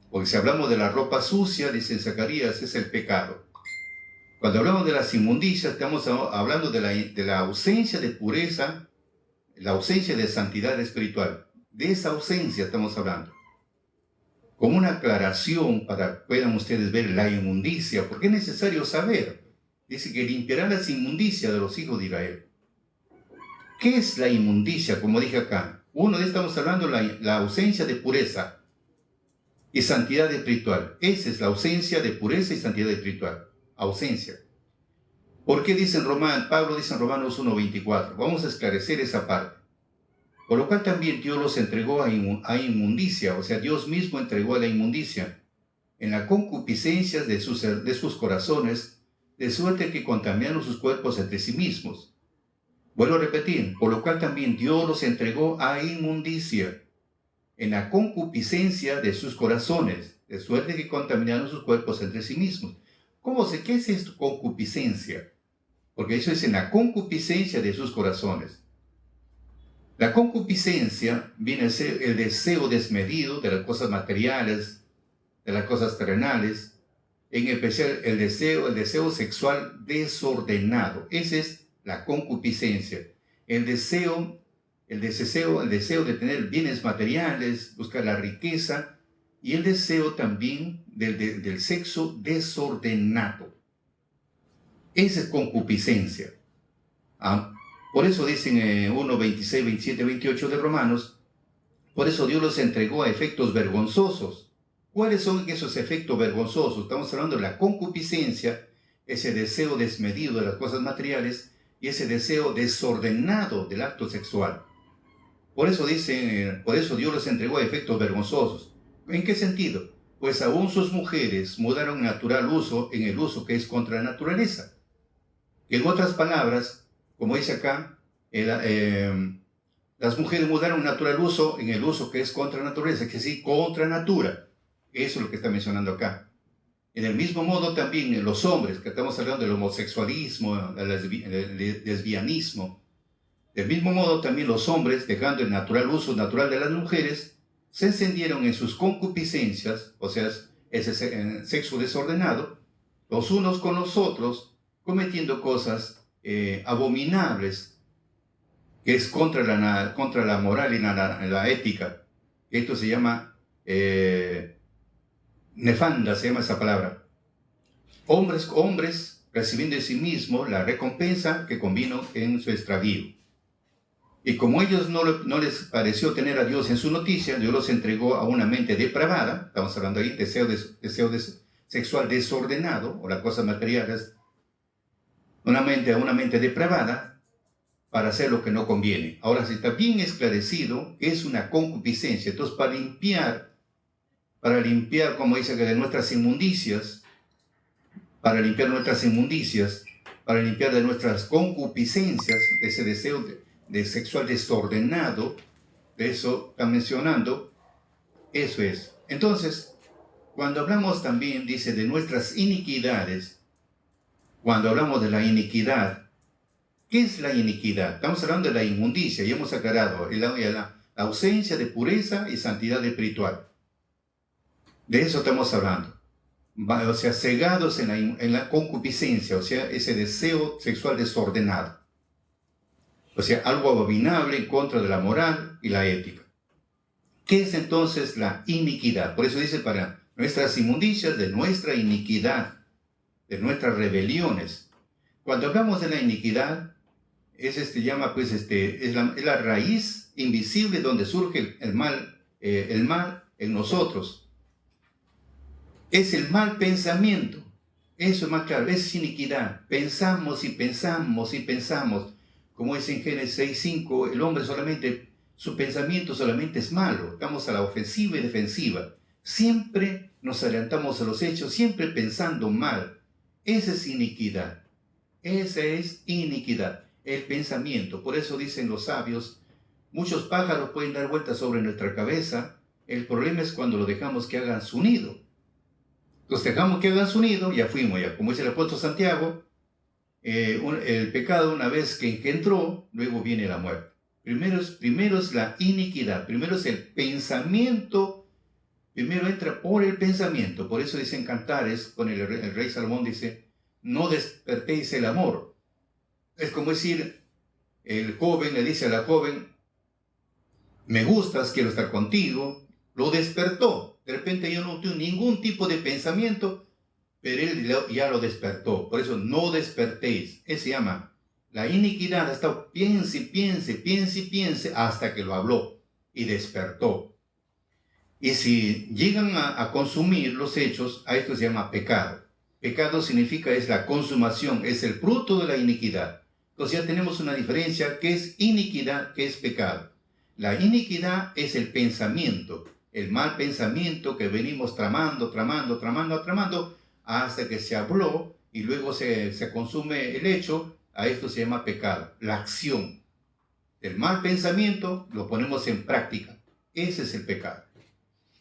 Porque si hablamos de la ropa sucia, dice en Zacarías, es el pecado. Cuando hablamos de las inmundicias, estamos hablando de la ausencia de pureza, la ausencia de santidad espiritual. De esa ausencia estamos hablando. Como una aclaración para que puedan ustedes ver la inmundicia, porque es necesario saber. Dice que limpiará las inmundicias de los hijos de Israel. ¿Qué es la inmundicia? Como dije acá. Estamos hablando de la ausencia de pureza y santidad espiritual. Esa es la ausencia de pureza y santidad espiritual. Ausencia. ¿Por qué Pablo dice en Romanos 1:24? Vamos a esclarecer esa parte. Por lo cual también Dios los entregó a inmundicia, o sea, Dios mismo entregó a la inmundicia, en la concupiscencia de sus corazones, de suerte que contaminaron sus cuerpos entre sí mismos. Vuelvo a repetir, por lo cual también Dios los entregó a inmundicia, en la concupiscencia de sus corazones, de suerte que contaminaron sus cuerpos entre sí mismos. ¿Qué es esto, concupiscencia? Porque eso es en la concupiscencia de sus corazones. La concupiscencia viene a ser el deseo desmedido de las cosas materiales, de las cosas terrenales, en especial el deseo sexual desordenado. Esa es la concupiscencia. El deseo de tener bienes materiales, buscar la riqueza, y el deseo también del sexo desordenado. Esa es concupiscencia. Por eso dicen 1, 26, 27, 28 de Romanos, por eso Dios los entregó a efectos vergonzosos. ¿Cuáles son esos efectos vergonzosos? Estamos hablando de la concupiscencia, ese deseo desmedido de las cosas materiales y ese deseo desordenado del acto sexual. Por eso Dios los entregó a efectos vergonzosos. ¿En qué sentido? Pues aún sus mujeres mudaron natural uso en el uso que es contra la naturaleza. En otras palabras, como dice acá, las mujeres mudaron natural uso en el uso que es contra naturaleza, que sí, contra natura. Eso es lo que está mencionando acá. En el mismo modo también los hombres, que estamos hablando del homosexualismo, del lesbianismo. Del mismo modo también los hombres, dejando el natural uso natural de las mujeres, se encendieron en sus concupiscencias, o sea, ese sexo desordenado, los unos con los otros, cometiendo cosas abominables, que es contra la moral y la ética. Esto se llama nefanda, se llama esa palabra. Hombres recibiendo de sí mismos la recompensa que convino en su extravío. Y como ellos no les pareció tener a Dios en su noticia, Dios los entregó a una mente depravada, estamos hablando ahí, deseo sexual desordenado, o las cosas materiales, una mente depravada, para hacer lo que no conviene. Ahora, si está bien esclarecido, es una concupiscencia. Entonces, para limpiar, como dice, que de nuestras inmundicias, para limpiar de nuestras concupiscencias, de ese deseo de sexual desordenado, de eso está mencionando, eso es. Entonces, cuando hablamos también, dice, de nuestras iniquidades, cuando hablamos de la iniquidad, ¿qué es la iniquidad? Estamos hablando de la inmundicia, y hemos aclarado la ausencia de pureza y santidad espiritual. De eso estamos hablando. O sea, cegados en la concupiscencia, o sea, ese deseo sexual desordenado. O sea, algo abominable en contra de la moral y la ética. ¿Qué es entonces la iniquidad? Por eso dice, para nuestras inmundicias, de nuestra iniquidad, de nuestras rebeliones. Cuando hablamos de la iniquidad, es la raíz invisible donde surge el mal en nosotros. Es el mal pensamiento. Eso es más claro, es iniquidad. Pensamos y pensamos y pensamos. Como dice en Génesis 6:5, el hombre su pensamiento solamente es malo. Estamos a la ofensiva y defensiva. Siempre nos adelantamos a los hechos, siempre pensando mal. Esa es iniquidad. Esa es iniquidad, el pensamiento. Por eso dicen los sabios, muchos pájaros pueden dar vueltas sobre nuestra cabeza. El problema es cuando lo dejamos que hagan su nido. Los dejamos que hagan su nido, ya fuimos, ya. Como dice el apóstol Santiago, el pecado una vez que entró, luego viene la muerte. Primero es la iniquidad, primero es el pensamiento, primero entra por el pensamiento. Por eso dicen Cantares, con el rey Salomón dice, no despertéis el amor. Es como decir, el joven le dice a la joven, me gustas, quiero estar contigo, lo despertó. De repente yo no tuve ningún tipo de pensamiento, pero él ya lo despertó. Por eso no despertéis. Eso se llama la iniquidad. Ha estado piense hasta que lo habló y despertó. Y si llegan a consumir los hechos, a esto se llama pecado. Pecado significa es la consumación, es el fruto de la iniquidad. Entonces ya tenemos una diferencia, que es iniquidad, que es pecado. La iniquidad es el pensamiento, el mal pensamiento que venimos tramando, hasta que se habló y luego se consume el hecho. A esto se llama pecado, la acción. El mal pensamiento lo ponemos en práctica. Ese es el pecado.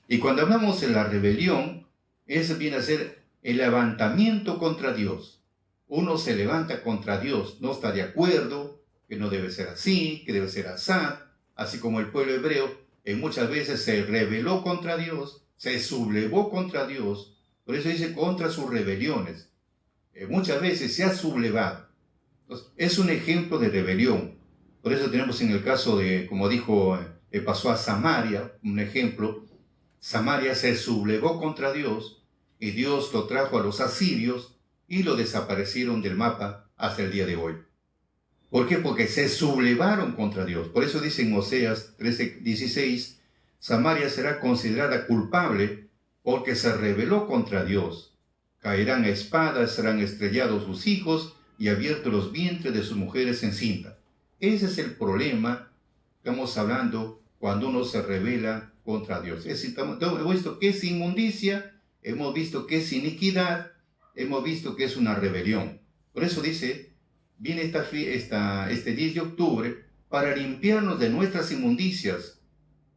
Y cuando hablamos de la rebelión, eso viene a ser el levantamiento contra Dios. Uno se levanta contra Dios, no está de acuerdo, que no debe ser así, que debe ser así como el pueblo hebreo muchas veces se rebeló contra Dios, se sublevó contra Dios. Por eso dice contra sus rebeliones. Muchas veces se ha sublevado. Entonces, es un ejemplo de rebelión. Por eso tenemos en el caso de, como dijo, pasó a Samaria, un ejemplo. Samaria se sublevó contra Dios y Dios lo trajo a los asirios y lo desaparecieron del mapa hasta el día de hoy. ¿Por qué? Porque se sublevaron contra Dios. Por eso dice en Oseas 13:16, Samaria será considerada culpable porque se rebeló contra Dios. Caerán a espadas, serán estrellados sus hijos y abiertos los vientres de sus mujeres encintas. Ese es el problema que estamos hablando cuando uno se rebela contra Dios. Hemos visto que es inmundicia, hemos visto que es iniquidad, hemos visto que es una rebelión. Por eso dice, viene este 10 de octubre para limpiarnos de nuestras inmundicias,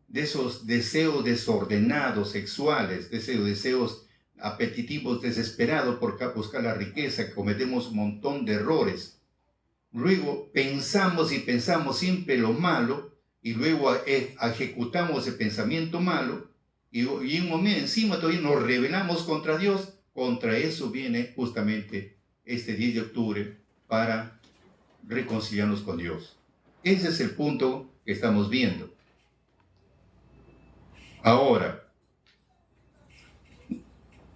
de esos deseos desordenados sexuales, de esos deseos apetitivos desesperados por buscar la riqueza, que cometemos un montón de errores. Luego pensamos y pensamos siempre lo malo y luego ejecutamos el pensamiento malo y en un momento encima todavía nos rebelamos contra Dios. Contra eso viene justamente este 10 de octubre para reconciliarnos con Dios. Ese es el punto que estamos viendo. Ahora,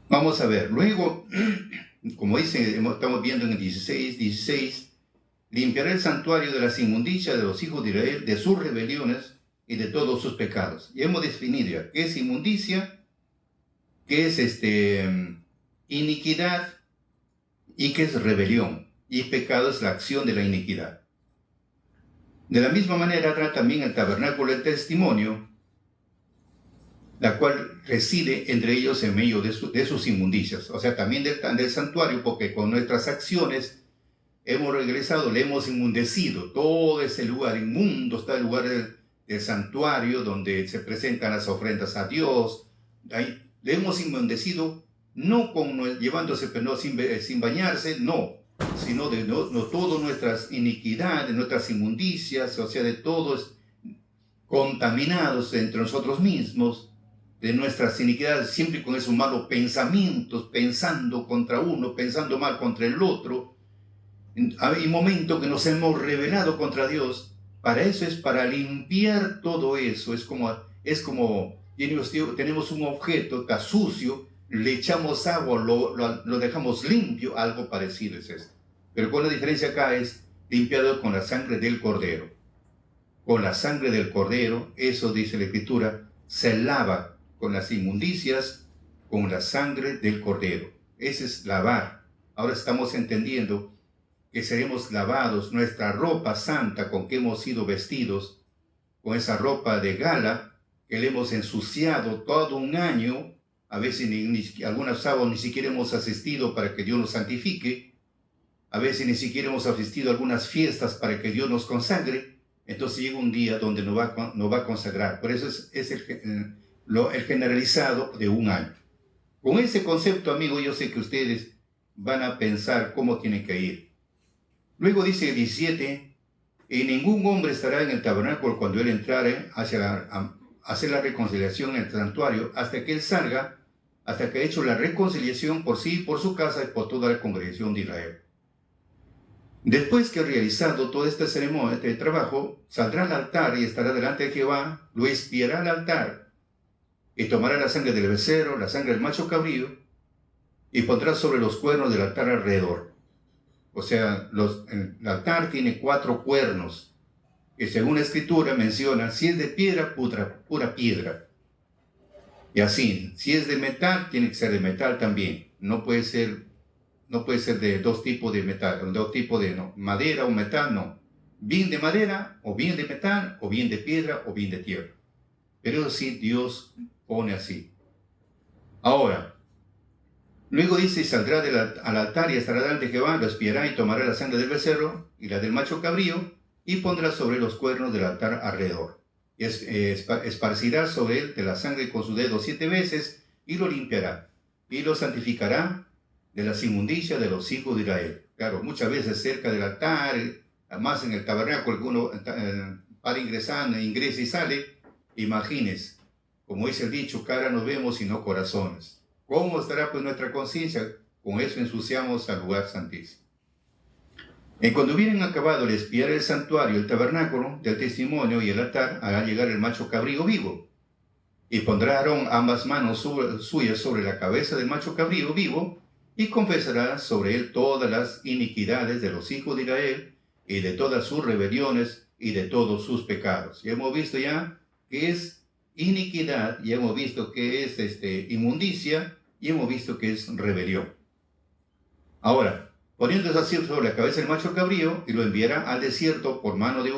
vamos a ver. Luego, como dice, estamos viendo en el 16, limpiará el santuario de las inmundicias de los hijos de Israel, de sus rebeliones y de todos sus pecados. Y hemos definido ya qué es inmundicia, qué es iniquidad y qué es rebelión. Y pecado es la acción de la iniquidad. De la misma manera trata también el tabernáculo del testimonio, la cual reside entre ellos en medio de sus inmundicias. O sea, también del santuario, porque con nuestras acciones hemos regresado, le hemos inmundecido. Todo ese lugar inmundo está el lugar del santuario donde se presentan las ofrendas a Dios. Ahí le hemos inmundecido, no llevándose, pero no sin bañarse, no, sino de todas nuestras iniquidades, nuestras inmundicias, o sea, de todos contaminados entre nosotros mismos, de nuestras iniquidades, siempre con esos malos pensamientos, pensando contra uno, pensando mal contra el otro. Hay momentos que nos hemos rebelado contra Dios. Para eso es para limpiar todo eso. Es como tenemos un objeto, está sucio, le echamos agua, lo dejamos limpio, algo parecido es esto. Pero con la diferencia acá es limpiado con la sangre del Cordero. Con la sangre del Cordero, eso dice la Escritura, se lava con las inmundicias, con la sangre del Cordero. Ese es lavar. Ahora estamos entendiendo que seremos lavados, nuestra ropa santa con que hemos sido vestidos, con esa ropa de gala que le hemos ensuciado todo un año, a veces algunos sábados ni siquiera hemos asistido para que Dios nos santifique, a veces ni siquiera hemos asistido a algunas fiestas para que Dios nos consagre. Entonces llega un día donde nos va a consagrar. Por eso es el generalizado de un año. Con ese concepto, amigo, yo sé que ustedes van a pensar cómo tienen que ir. Luego dice el 17, y ningún hombre estará en el tabernáculo cuando él entrare a hacer la reconciliación en el santuario, hasta que él salga, hasta que ha hecho la reconciliación por sí, por su casa y por toda la congregación de Israel. Después que ha realizado toda esta ceremonia, este trabajo, saldrá al altar y estará delante de Jehová, lo expiará al altar, y tomará la sangre del becerro, la sangre del macho cabrío, y pondrá sobre los cuernos del altar alrededor. O sea, el altar tiene 4 cuernos, que según la Escritura menciona, si es de piedra, pura piedra. Y así, si es de metal, tiene que ser de metal también. No puede ser de 2 tipos de metal, 2 tipos de madera o metal, no. Bien de madera, o bien de metal, o bien de piedra, o bien de tierra. Pero sí, Dios pone así. Ahora, luego dice, y saldrá al altar y estará delante de Jehová, lo expiará y tomará la sangre del becerro y la del macho cabrío, y pondrá sobre los cuernos del altar alrededor. Y esparcirá sobre él de la sangre con su dedo 7 veces, y lo limpiará, y lo santificará de las inmundicias de los hijos de Israel. Claro, muchas veces cerca del altar, además en el tabernáculo, uno para ingresar, ingresa y sale, imagínense, como dice el dicho, cara nos vemos y no corazones. ¿Cómo estará pues nuestra conciencia? Con eso ensuciamos al lugar santísimo. Y cuando hubieran acabado de expiar el santuario, el tabernáculo del testimonio y el altar, hará llegar el macho cabrío vivo. Y pondrá Aarón ambas manos suyas sobre la cabeza del macho cabrío vivo, y confesará sobre él todas las iniquidades de los hijos de Israel, y de todas sus rebeliones, y de todos sus pecados. Y hemos visto ya que es iniquidad, y hemos visto que es inmundicia, y hemos visto que es rebelión. Ahora, poniéndose así sobre la cabeza del macho cabrío, y lo enviará al desierto por mano de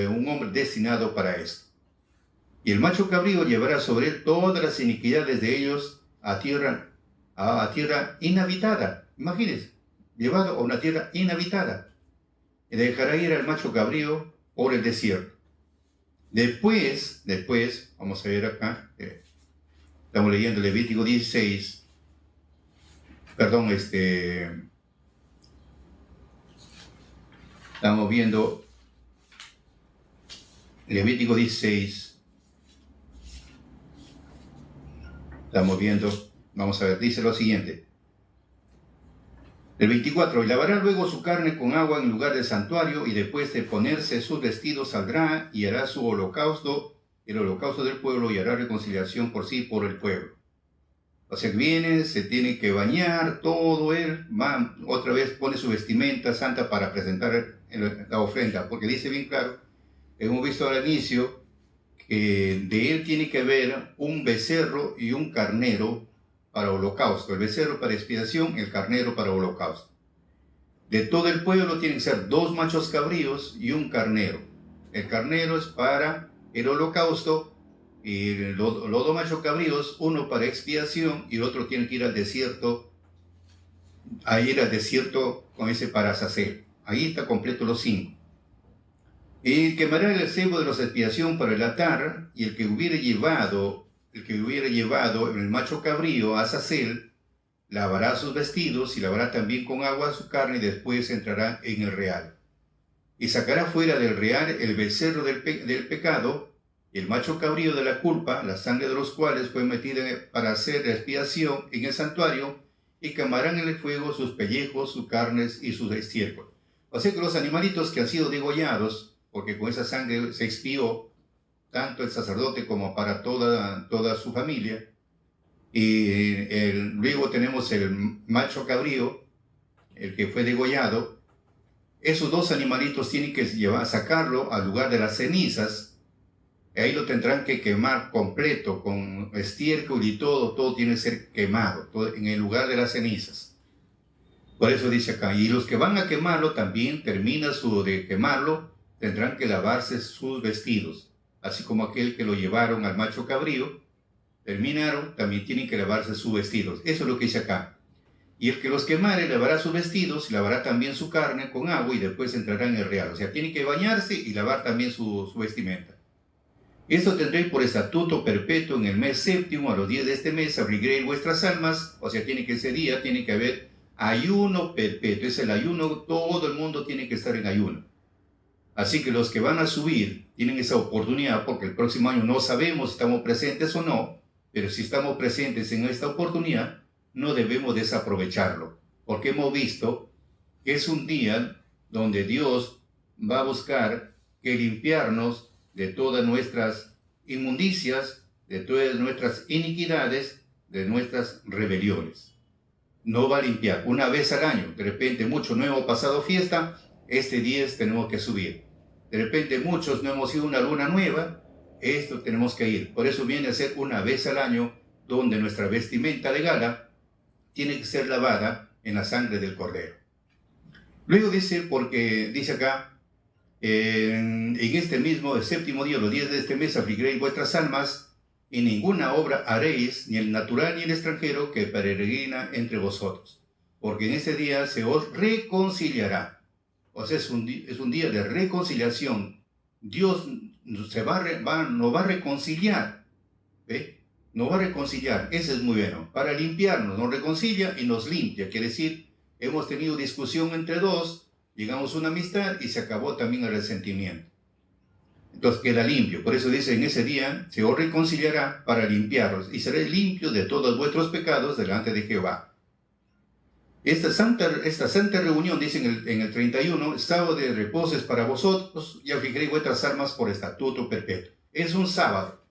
un hombre destinado para esto. Y el macho cabrío llevará sobre él todas las iniquidades de ellos a tierra inhabitada. Imagínense, llevado a una tierra inhabitada. Y dejará ir al macho cabrío por el desierto. Después, vamos a ver acá, estamos leyendo Levítico 16, perdón, estamos viendo Levítico 16, estamos viendo, vamos a ver, dice lo siguiente. El 24, y lavará luego su carne con agua en lugar del santuario, y después de ponerse sus vestidos saldrá y hará su holocausto, el holocausto del pueblo, y hará reconciliación por sí por el pueblo. O sea, viene, se tiene que bañar, todo él, va, otra vez pone su vestimenta santa para presentar la ofrenda, porque dice bien claro, hemos visto al inicio, que de él tiene que haber un becerro y un carnero para holocausto, el becerro para expiación, el carnero para holocausto. De todo el pueblo tienen que ser 2 machos cabríos y un carnero. El carnero es para el holocausto y los 2 machos cabríos, uno para expiación y el otro tiene que ir al desierto, con ese para Azazel. Ahí está completo los 5. Y quemará el cebo de los expiación para el altar, y el que hubiera llevado el macho cabrío a Azazel, lavará sus vestidos y lavará también con agua su carne y después entrará en el real. Y sacará fuera del real el becerro del pecado, el macho cabrío de la culpa, la sangre de los cuales fue metida para hacer la expiación en el santuario, y quemarán en el fuego sus pellejos, sus carnes y sus estiércoles. O sea que los animalitos que han sido degollados, porque con esa sangre se expió tanto el sacerdote como para toda su familia, y luego tenemos el macho cabrío, el que fue degollado. Esos 2 animalitos tienen que sacarlo al lugar de las cenizas. Ahí lo tendrán que quemar completo, con estiércol y todo tiene que ser quemado, todo en el lugar de las cenizas. Por eso dice acá, y los que van a quemarlo también, de quemarlo, tendrán que lavarse sus vestidos, así como aquel que lo llevaron al macho cabrío, terminaron, también tienen que lavarse sus vestidos. Eso es lo que dice acá. Y el que los quemare lavará sus vestidos y lavará también su carne con agua y después entrará en el real. O sea, tiene que bañarse y lavar también su vestimenta. Esto tendréis por estatuto perpetuo en el mes séptimo, a los 10 de este mes, abrigaréis vuestras almas. O sea, ese día tiene que haber ayuno perpetuo. Es el ayuno, todo el mundo tiene que estar en ayuno. Así que los que van a subir tienen esa oportunidad, porque el próximo año no sabemos si estamos presentes o no, pero si estamos presentes en esta oportunidad, no debemos desaprovecharlo, porque hemos visto que es un día donde Dios va a buscar que limpiarnos de todas nuestras inmundicias, de todas nuestras iniquidades, de nuestras rebeliones. No va a limpiar una vez al año. De repente mucho no hemos pasado fiesta, este 10 tenemos que subir. De repente muchos no hemos ido a una luna nueva, esto tenemos que ir. Por eso viene a ser una vez al año, donde nuestra vestimenta de gala tiene que ser lavada en la sangre del Cordero. Luego dice, porque dice acá, en este mismo, el séptimo día, los 10 de este mes, afligiréis vuestras almas, y ninguna obra haréis, ni el natural ni el extranjero, que peregrina entre vosotros. Porque en ese día se os reconciliará. O sea, es un día de reconciliación. Dios nos va a reconciliar. ¿Ve? Nos va a reconciliar. Eso es muy bueno. Para limpiarnos, nos reconcilia y nos limpia. Quiere decir, hemos tenido discusión entre 2, llegamos a una amistad y se acabó también el resentimiento. Entonces queda limpio. Por eso dice, en ese día se os reconciliará para limpiaros y seréis limpios de todos vuestros pecados delante de Jehová. Esta santa reunión, dice en el 31, sábado de reposo es para vosotros, y afligiréis vuestras almas por estatuto perpetuo. Es un sábado.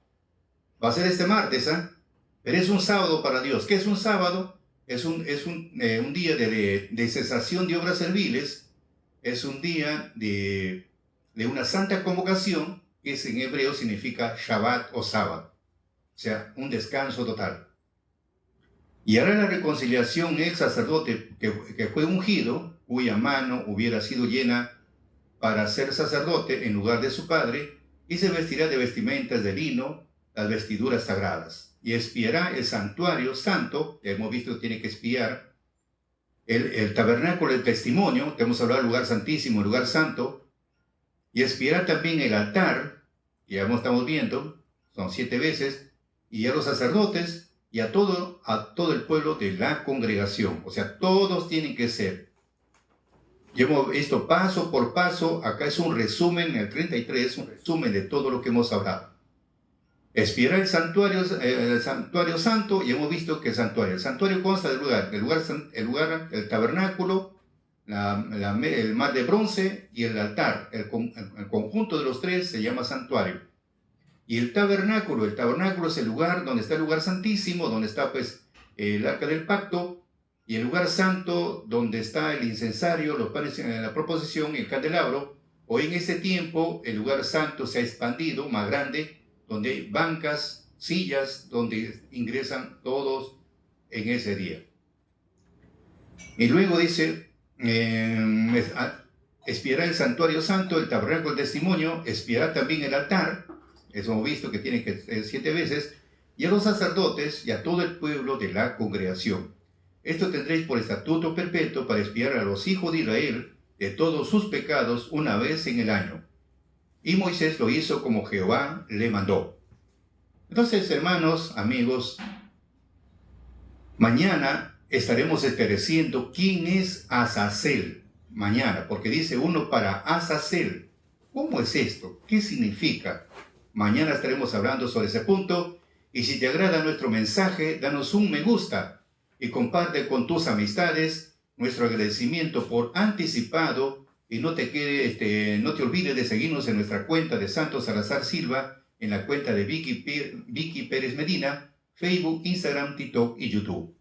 Va a ser este martes, pero es un sábado para Dios. ¿Qué es un sábado? Es un día de cesación de obras serviles. Es un día de una santa convocación, que en hebreo significa Shabbat o sábado. O sea, un descanso total. Y hará la reconciliación el sacerdote que fue ungido, cuya mano hubiera sido llena para ser sacerdote en lugar de su padre, y se vestirá de vestimentas de lino, las vestiduras sagradas, y espiará el santuario santo, que hemos visto que tiene que espiar, el tabernáculo del testimonio, que hemos hablado del lugar santísimo, el lugar santo, y espiará también el altar, que ya estamos viendo, son 7 veces, y a los sacerdotes, y a todo el pueblo de la congregación. O sea, todos tienen que ser. Llevo esto paso por paso. Acá es un resumen, el 33, un resumen de todo lo que hemos hablado. Espiará el santuario santo, y hemos visto que el santuario consta el tabernáculo, el mar de bronce y el altar. El conjunto de los 3 se llama santuario. Y el tabernáculo es el lugar donde está el lugar santísimo, donde está pues el arca del pacto, y el lugar santo donde está el incensario, los panes en la proposición y el candelabro. Hoy en ese tiempo el lugar santo se ha expandido, más grande, donde hay bancas, sillas, donde ingresan todos en ese día. Y luego dice, espiará el santuario santo, el tabernáculo del testimonio, espiará también el altar, eso hemos visto que tiene que ser 7 veces, y a los sacerdotes y a todo el pueblo de la congregación. Esto tendréis por estatuto perpetuo para espiar a los hijos de Israel de todos sus pecados una vez en el año. Y Moisés lo hizo como Jehová le mandó. Entonces, hermanos, amigos, mañana estaremos esclareciendo quién es Azazel. Mañana, porque dice uno para Azazel. ¿Cómo es esto? ¿Qué significa? Mañana estaremos hablando sobre ese punto. Y si te agrada nuestro mensaje, danos un me gusta y comparte con tus amistades nuestro agradecimiento por anticipado. Y no te olvides de seguirnos en nuestra cuenta de Santos Salazar Silva, en la cuenta de Vicky Pérez Medina, Facebook, Instagram, TikTok y YouTube.